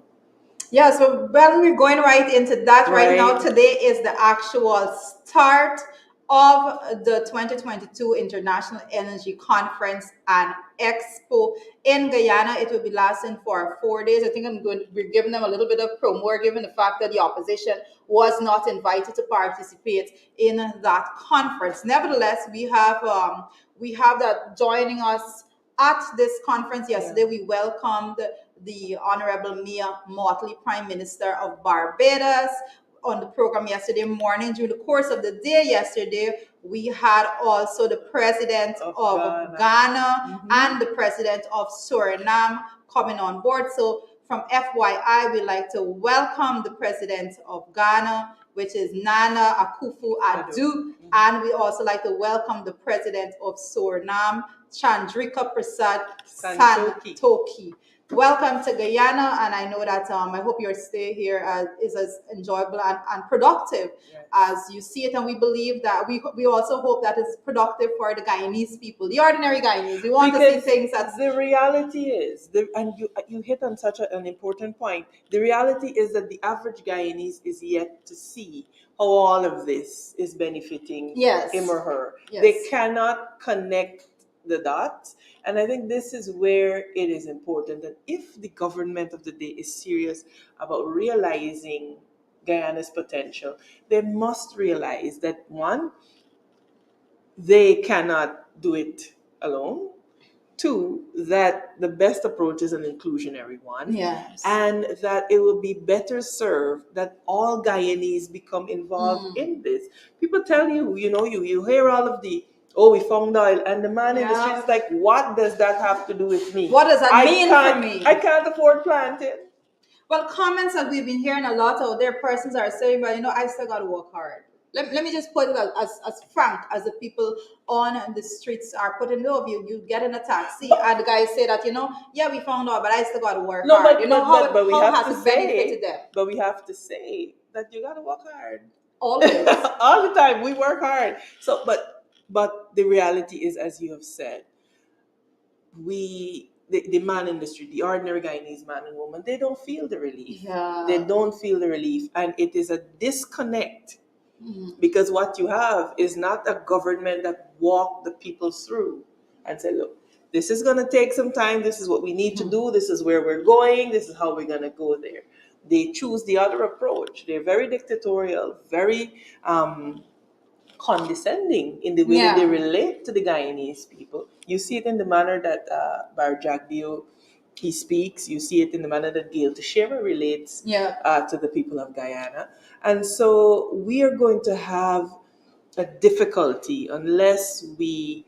Yeah, so we're going right into that right now. Today is the actual start of the 2022 International Energy Conference and Expo in Guyana. It will be lasting for 4 days. I think we're giving them a little bit of promo, given the fact that the opposition was not invited to participate in that conference. Nevertheless, we have that joining us at this conference yesterday. We welcomed the Honorable Mia Mottley, Prime Minister of Barbados, on the program yesterday morning. During the course of the day yesterday, we had also the President of Ghana and the President of Suriname coming on board. So from FYI, we'd like to welcome the President of Ghana, which is Nana Akufo-Addo, and we also like to welcome the President of Suriname, Chandrika Prasad Santoki. Welcome to Guyana, and I know that I hope your stay here is as enjoyable and productive as you see it, and we believe that we also hope that it's productive for the Guyanese people, the ordinary Guyanese. We want to see things that the reality is, and you hit on such an important point. The reality is that the average Guyanese is yet to see how all of this is benefiting him or her. They cannot connect the dots. And I think this is where it is important that if the government of the day is serious about realizing Guyana's potential, they must realize that, one, they cannot do it alone. Two, that the best approach is an inclusionary one. And that it will be better served that all Guyanese become involved in this. People tell you, you hear all of the, we found oil, and the man in the street is like, what does that have to do with me? What does that mean for me? I can't afford planting. Well, comments that we've been hearing a lot out there, persons are saying, but I still got to work hard. Let me just put it as frank as the people on the streets are putting it over. You get in a taxi and the guy say that, we found out, but I still got to work hard. But we have to benefited them. But we have to say that you got to work hard. Always. All the time. We work hard. So, but the reality is, as you have said, the man in the street, the ordinary Guyanese man and woman, they don't feel the relief. They don't feel the relief. And it is a disconnect. Because what you have is not a government that walk the people through and say, look, this is going to take some time. This is what we need to do. This is where we're going. This is how we're going to go there. They choose the other approach. They're very dictatorial, very condescending in the way that they relate to the Guyanese people. You see it in the manner that Bar Jagbio, he speaks. You see it in the manner that Gail Teixeira relates to the people of Guyana. And so we are going to have a difficulty unless we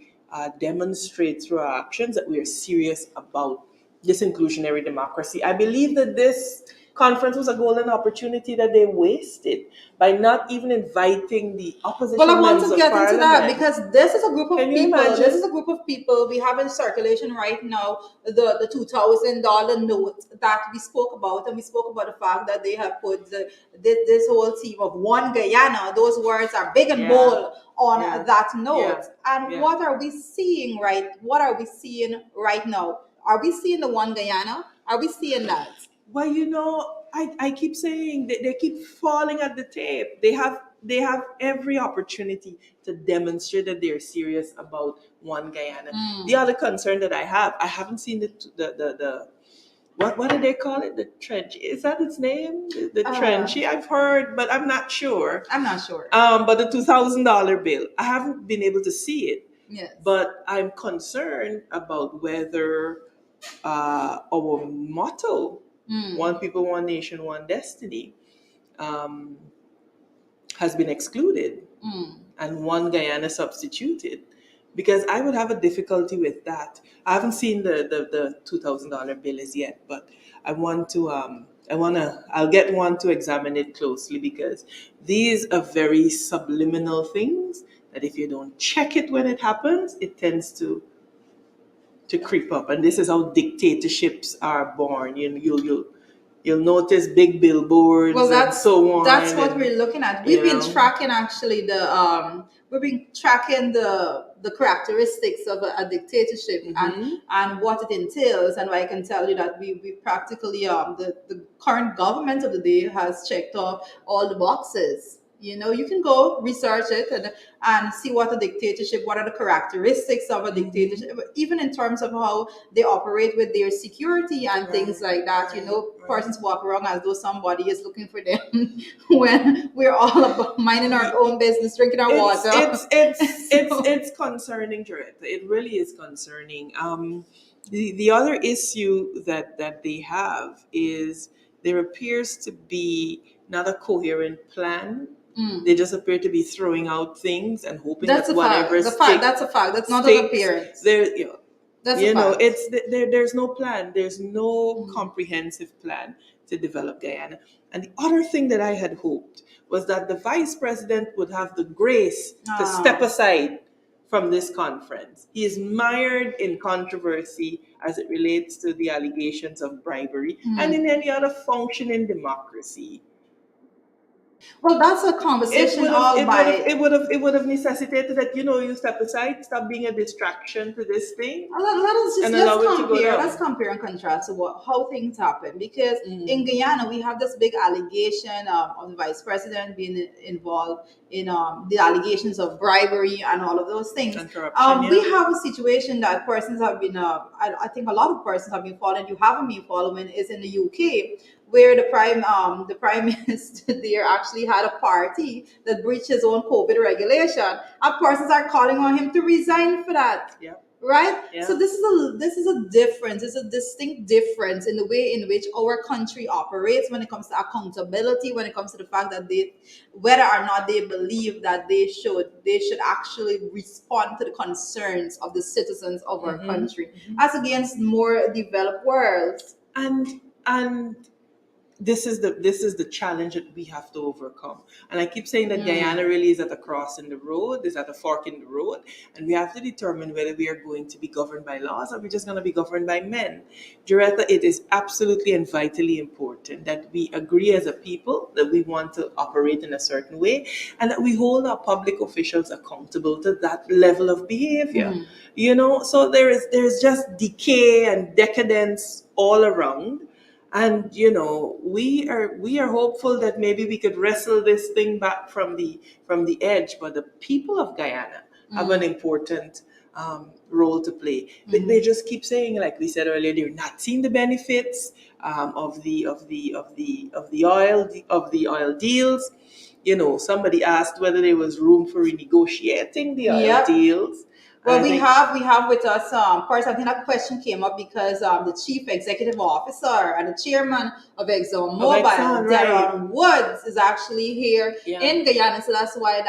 demonstrate through our actions that we are serious about this inclusionary democracy. I believe that this conference was a golden opportunity that they wasted by not even inviting the opposition. Well, I want members to of get into that Parliament. because this is a group of Can you people. imagine? This is a group of people we have in circulation right now. The $2,000 note that we spoke about, and we spoke about the fact that they have put this whole team of One Guyana. Those words are big and bold on that note. And what are we seeing What are we seeing right now? Are we seeing the One Guyana? Are we seeing that? Well, I keep saying that they keep falling at the tape. They have they have every opportunity to demonstrate that they're serious about One Guyana. The other concern that I haven't seen the what do they call it? The trench. Is that its name? The trenchy? I've heard, but I'm not sure. I'm not sure. But the $2,000 bill, I haven't been able to see it. Yes. But I'm concerned about whether our motto, One People, One Nation, One Destiny, um, has been excluded and One Guyana substituted. Because I would have a difficulty with that. I haven't seen the $2,000 bill as yet, but I want to I'll get one to examine it closely, because these are very subliminal things that if you don't check it when it happens, it tends to creep up. And this is how dictatorships are born. You'll notice big billboards and so on. That's what we're looking at. We've been tracking actually we've been tracking the characteristics of a dictatorship and what it entails. And I can tell you that we practically the current government of the day has checked off all the boxes. You can go research it and see what a dictatorship, what are the characteristics of a dictatorship, even in terms of how they operate with their security and things like that. Persons walk around as though somebody is looking for them when we're all about minding our own business, drinking our water. It's concerning, Joretta. It really is concerning. The other issue that they have is there appears to be not a coherent plan. They just appear to be throwing out things and hoping that's that whatever fact. That's a fact. That's not an appearance. There's no plan. There's no comprehensive plan to develop Guyana. And the other thing that I had hoped was that the vice president would have the grace to step aside from this conference. He is mired in controversy as it relates to the allegations of bribery and in any other functioning democracy. Well, that's a conversation it would have necessitated that you step aside, stop being a distraction to this thing. Let's compare and contrast to how things happen, because in Guyana we have this big allegation of the vice president being involved in the allegations of bribery and all of those things. And corruption, we have a situation that persons have been I think a lot of persons have been following. You haven't been following is in the UK, where the prime minister there actually had a party that breached his own COVID regulation, and persons are calling on him to resign for that. Yeah. Right? Yeah. So this is a difference. It's a distinct difference in the way in which our country operates when it comes to accountability, when it comes to the fact that whether or not they believe that they should actually respond to the concerns of the citizens of our country, as against more developed worlds. And this is the challenge that we have to overcome. And I keep saying that Guyana really is at a cross in the road, is at a fork in the road, and we have to determine whether we are going to be governed by laws or we're just going to be governed by men. Joretta, it is absolutely and vitally important that we agree as a people that we want to operate in a certain way, and that we hold our public officials accountable to that level of behavior. So there's just decay and decadence all around. And we are hopeful that maybe we could wrestle this thing back from the edge. But the people of Guyana have an important role to play. They just keep saying, like we said earlier, they're not seeing the benefits of the oil deals. Somebody asked whether there was room for renegotiating the oil deals. Well, we have with us, of course, I think that question came up because the chief executive officer and the chairman of ExxonMobil, Darren Woods, is actually here in Guyana. So that's why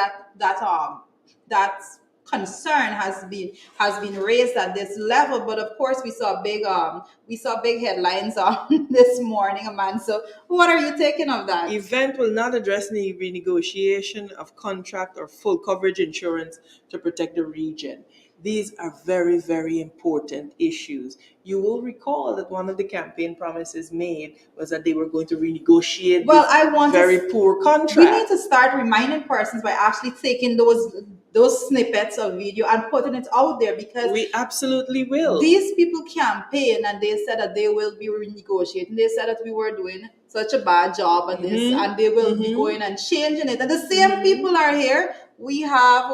that concern has been raised at this level. But of course, we saw big headlines on this morning, Amanda. So what are you taking of that? Event will not address the renegotiation of contract or full coverage insurance to protect the region. These are very, very important issues. You will recall that one of the campaign promises made was that they were going to renegotiate Well, this I want very to. poor We need contract. to start reminding persons by actually taking those snippets of video and putting it out there, because We absolutely will. these people campaign and they said that they will be renegotiating. They said that we were doing such a bad job at this, and they will be going and changing it. And the same people are here. We have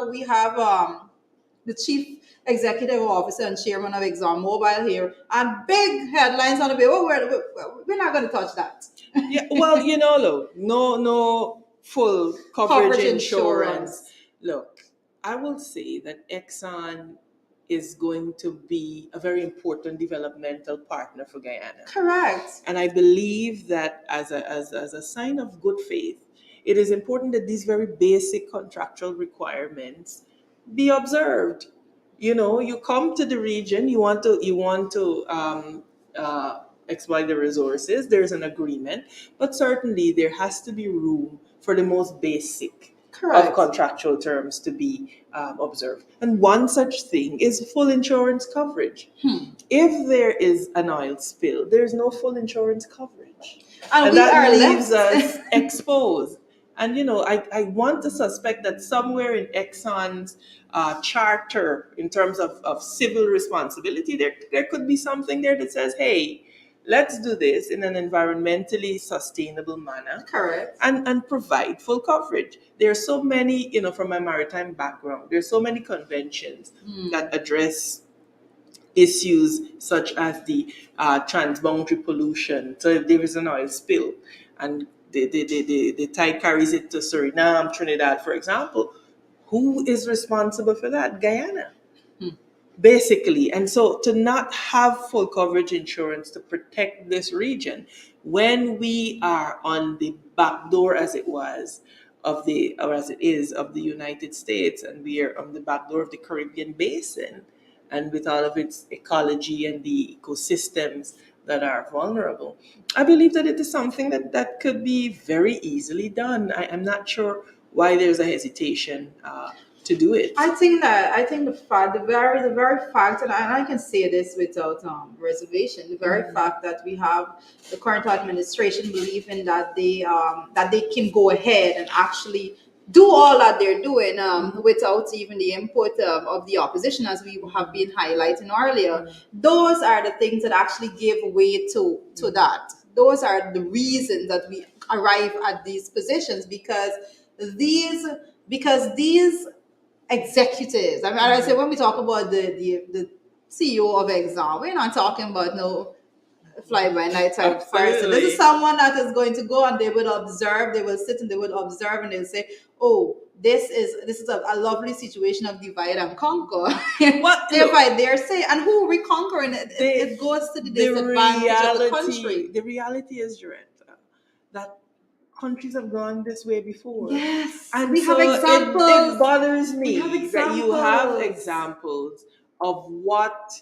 the chief executive officer and chairman of ExxonMobil here, and big headlines on the paper. We're not going to touch that. Yeah, well, look, no full coverage Coverage insurance. insurance. Look, I will say that Exxon is going to be a very important developmental partner for Guyana. Correct. And I believe that as a sign of good faith, it is important that these very basic contractual requirements be observed. You come to the region, you want to exploit the resources. There's an agreement, but certainly there has to be room for the most basic Correct. of contractual terms to be observed. And one such thing is full insurance coverage. If there is an oil spill, there's no full insurance coverage. And we that are leaves left. us exposed. And I want to suspect that somewhere in Exxon's charter, in terms of civil responsibility, there could be something there that says, hey, let's do this in an environmentally sustainable manner. Correct. And provide full coverage. There are so many, from my maritime background, there's so many conventions that address issues such as the transboundary pollution. So if there is an oil spill and the tide carries it to Suriname, Trinidad, for example, who is responsible for that? Guyana. Basically. And so to not have full coverage insurance to protect this region when we are on the back door, as it was, or as it is, of the United States, and we are on the back door of the Caribbean basin, and with all of its ecology and the ecosystems that are vulnerable, I believe that it is something that could be very easily done. I'm not sure why there's a hesitation to do it. I think the very fact, and I can say this without reservation, the very fact that we have the current administration believing that they can go ahead and actually do all that they're doing without even the input of the opposition, as we have been highlighting earlier. Those are the things that actually give way to that. Those are the reasons that we arrive at these positions, these because these executives. I mean, I say when we talk about the CEO of Exxon, we're not talking about no fly by night type person. This is someone that is going to go and they will observe. They will sit and they will observe and they'll say, "Oh, this is a lovely situation of divide and conquer." If I dare say, and who are we conquering? It goes to the disadvantage of the country. The reality is, Joretta, that countries have gone this way before. Yes, And we so have examples. it bothers We have me that you have examples. examples of what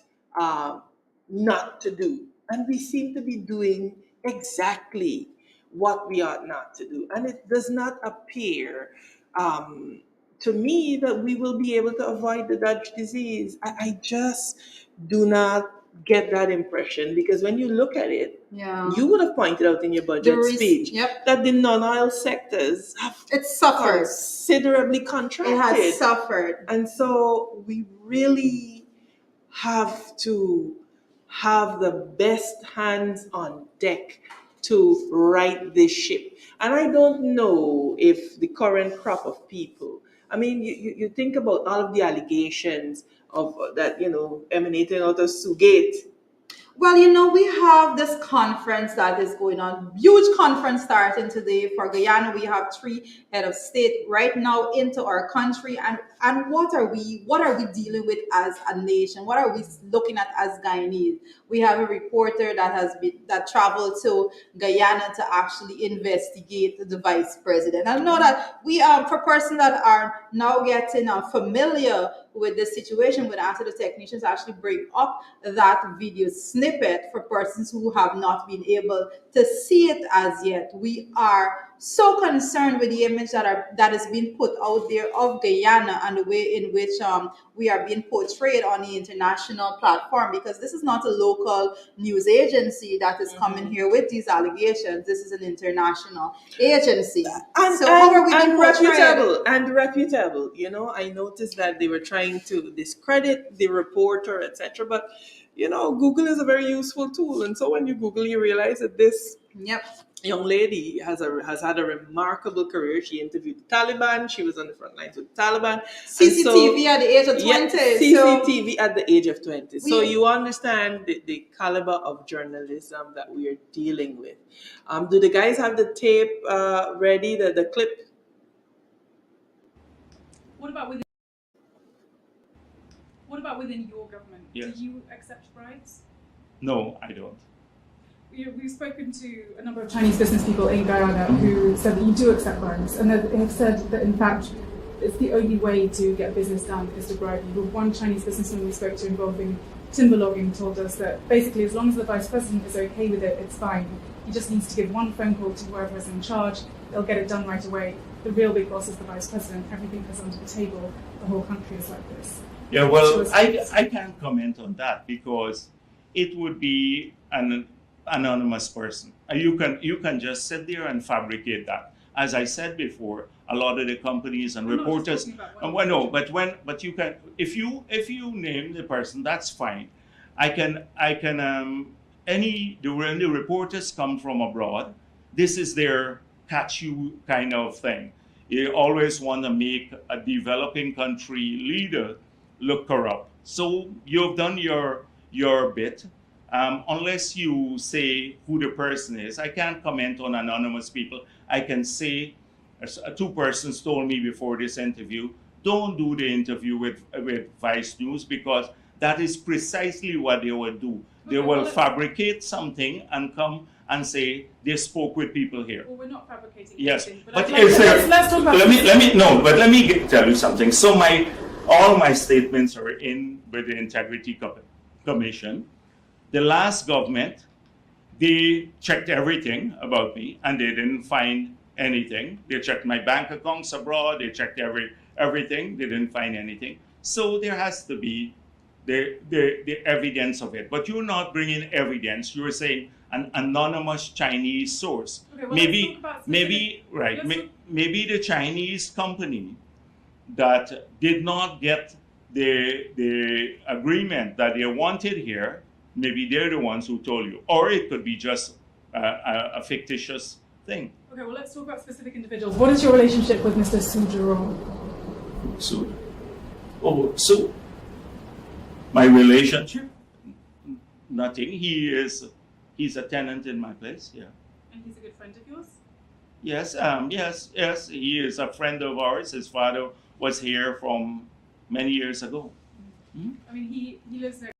not to do. And we seem to be doing exactly what we ought not to do. And it does not appear to me that we will be able to avoid the Dutch disease. I just do not get that impression, because when you look at it, Yeah. you would have pointed out in your budget speech that the non-oil sectors have suffered considerably contracted. It has suffered. And so we really have to have the best hands on deck to right this ship. And I don't know if the current crop of people, I mean, you think about all of the allegations of that, emanating out of Sugate. Well, we have this conference that is going on, huge conference starting today for Guyana. We have 3 head of state right now into our country, and what are we dealing with as a nation? What are we looking at as Guyanese? We have a reporter that traveled to Guyana to actually investigate the vice president. I know that we for persons that are now getting familiar with this situation, would ask the technicians actually bring up that video snippet for persons who have not been able to see it as yet. We are so concerned with the image that is being put out there of Guyana and the way in which we are being portrayed on the international platform, because this is not a local news agency that is coming here with these allegations. This is an international agency. And, So how are we and being portrayed? reputable. You know, I noticed that they were trying to discredit the reporter, etc. But you know, Google is a very useful tool, and so when you Google, you realize that this Yep. young lady has had a remarkable career. She interviewed the Taliban. She was on the front lines with the Taliban. CCTV at the age of 20. Yeah, CCTV at the age of 20. So We- you understand the caliber of journalism that we are dealing with. Do the guys have the tape ready, the clip? What about within your government? Yes. Do you accept bribes? No, I don't. We've spoken to a number of Chinese business people in Guyana who said that you do accept bribes, and that they have said that in fact it's the only way to get business done is to bribe you. One Chinese businessman we spoke to involving timber logging told us that basically as long as the vice president is okay with it, it's fine. He just needs to give one phone call to whoever is in charge, they'll get it done right away. The real big boss is the vice president. Everything goes under the table. The whole country is like this. Yeah, well, I can't comment on that because it would be an anonymous person. You can just sit there and fabricate that. As I said before, a lot of the companies and reporters. Well, no, but you can if you name the person, that's fine. When the reporters come from abroad, this is their catch you kind of thing. You always want to make a developing country leader look corrupt. So you've done your bit. Unless you say who the person is, I can't comment on anonymous people. I can say, two persons told me before this interview, don't do the interview with Vice News because that is precisely what they will do. They will fabricate something and come and say they spoke with people here. Well, we're not fabricating Yes, anything. but let's talk about let me tell you something. So all my statements are in with the Integrity Commission. The last government, they checked everything about me and they didn't find anything. They checked my bank accounts abroad. They checked everything. They didn't find anything. So there has to be the evidence of it. But you're not bringing evidence. You're saying an anonymous Chinese source. Okay, well, maybe the Chinese company that did not get the agreement that they wanted here, maybe they're the ones who told you. Or it could be just a fictitious thing. Okay, well, let's talk about specific individuals. What is your relationship with Mr. Sujiro? So my relationship? Nothing. He's a tenant in my place, yeah. And he's a good friend of yours? Yes, yes. He is a friend of ours. His father was here from many years ago. Mm-hmm. I mean, he lives there.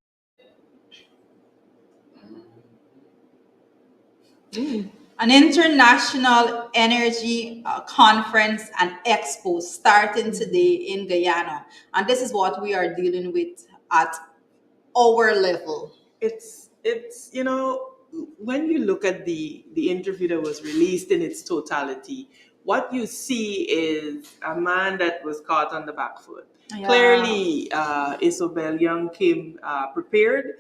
An international energy conference and expo starting today in Guyana. And this is what we are dealing with at our level. It's when you look at the interview that was released in its totality, what you see is a man that was caught on the back foot. Yeah. Clearly, Isobel Young came prepared,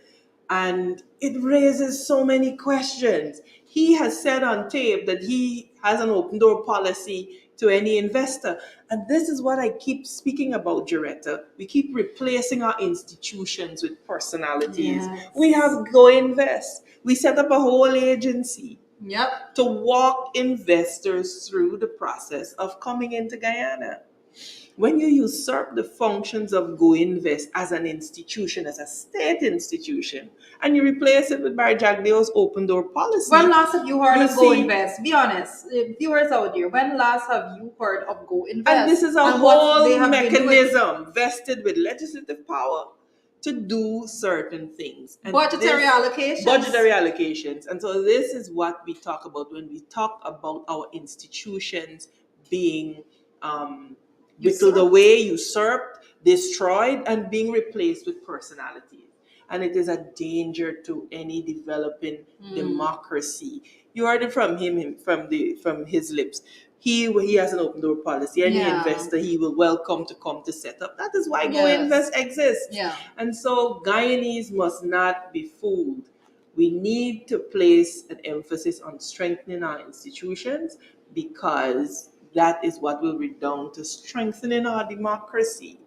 and it raises so many questions. He has said on tape that he has an open door policy to any investor. And this is what I keep speaking about, Jaretta. We keep replacing our institutions with personalities. Yes. We have Go Invest. We set up a whole agency to walk investors through the process of coming into Guyana. When you usurp the functions of Go Invest as an institution, as a state institution, and you replace it with Barry Jagdeo's open door policy. When last have you heard of Go Invest? Be honest, viewers out there, when last have you heard of Go Invest? And this is a whole mechanism vested with legislative power to do certain things. And budgetary allocations. And so this is what we talk about when we talk about our institutions being whittled away, usurped, destroyed, and being replaced with personalities. and it is a danger to any developing democracy. You heard it from from his lips. He has an open door policy. Any Yeah. investor he will welcome to come to set up. That is why Go Yes. Invest exists. Yeah. And so Guyanese must not be fooled. We need to place an emphasis on strengthening our institutions, because that is what will redound to strengthening our democracy.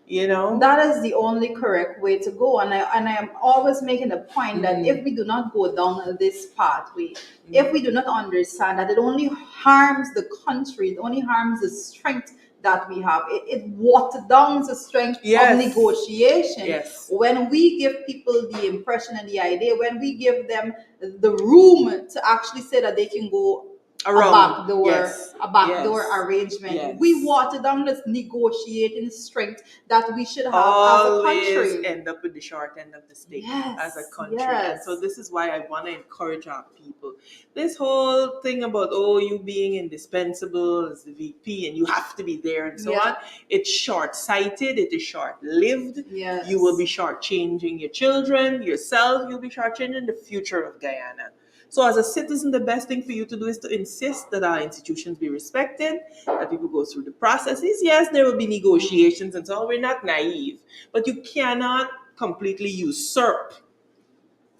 You know? That is the only correct way to go. And I am always making a point that if we do not go down this pathway, if we do not understand that it only harms the country, it only harms the strength that we have, it waters down the strength Yes. of negotiation. Yes. When we give people the impression and the idea, when we give them the room to actually say that they can go Around. a backdoor Yes. arrangement. Yes. We water down this negotiating strength that we should have Always as a country. end up with the short end of the stick Yes, as a country. yes. And so this is why I want to encourage our people. This whole thing about, oh, you being indispensable as the VP and you have to be there and so Yeah. on, it's short-sighted, it is short-lived. Yes. You will be shortchanging your children, yourself, you'll be shortchanging the future of Guyana. So as a citizen, the best thing for you to do is to insist that our institutions be respected, that people go through the processes. Yes, there will be negotiations and so on. We're not naive, but you cannot completely usurp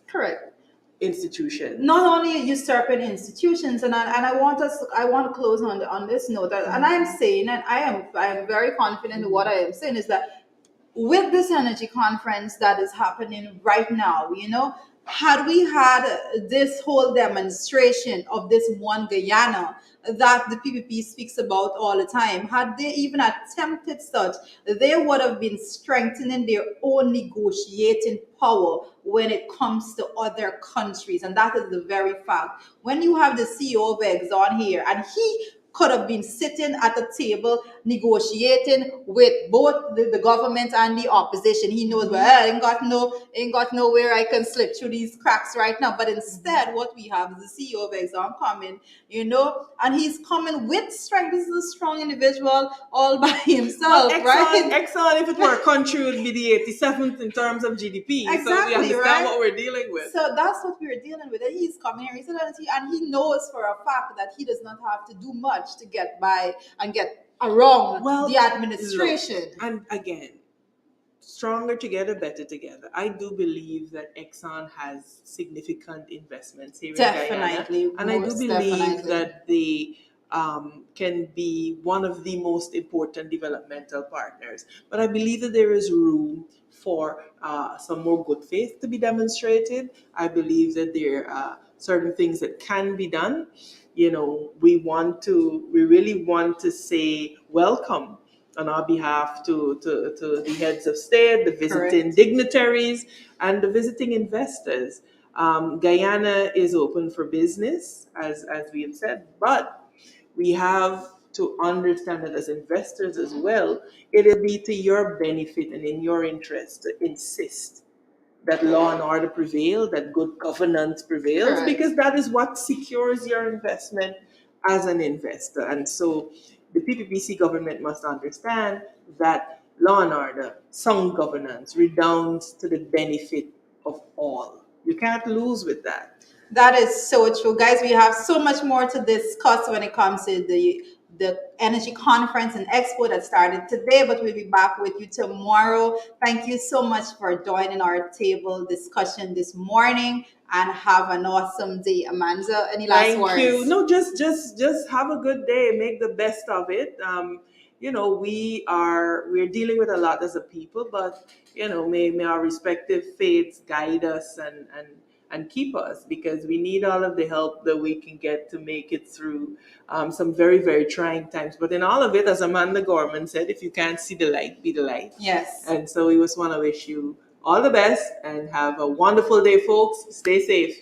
Correct. institutions. Not only usurping institutions, and I want to close on this note, and I am saying, and I am very confident in what I am saying, is that with this energy conference that is happening right now, had we had this whole demonstration of this one Guyana that the PPP speaks about all the time, had they even attempted such, they would have been strengthening their own negotiating power when it comes to other countries. And that is the very fact. When you have the CEO of Exxon here, and he could have been sitting at a table negotiating with both the government and the opposition. He knows, well, ain't got nowhere I can slip through these cracks right now. But instead, what we have is the CEO of Exxon coming, and he's coming with strength. This is a strong individual all by himself, Well, right? Exxon, if it were a country, would be the 87th in terms of GDP. So we Exactly, understand right? what we're dealing with. So that's what we were dealing with. And he's coming here, and he knows for a fact that he does not have to do much to get by and get around the administration. Look, and again, stronger together, better together. I do believe that Exxon has significant investments here in Guyana. And I do believe that they can be one of the most important developmental partners. But I believe that there is room for some more good faith to be demonstrated. I believe that there are certain things that can be done. We really want to say welcome on our behalf to the heads of state, the visiting dignitaries, and the visiting investors. Guyana is open for business, as we have said, but we have to understand that as investors as well, it'll be to your benefit and in your interest to insist that law and order prevail, that good governance prevails, because that is what secures your investment as an investor. And so the PPPC government must understand that law and order, sound governance, redounds to the benefit of all. You can't lose with that. That is so true. Guys, we have so much more to discuss when it comes to the energy conference and expo that started today, but we'll be back with you tomorrow. Thank you so much for joining our table discussion this morning, and have an awesome day. Amanda, any last words? Thank you. No, just have a good day. Make the best of it. We're dealing with a lot as a people, but may our respective faiths guide us and keep us, because we need all of the help that we can get to make it through some very, very trying times. But in all of it, as Amanda Gorman said, if you can't see the light, be the light. Yes. And so we just want to wish you all the best and have a wonderful day, folks. Stay safe.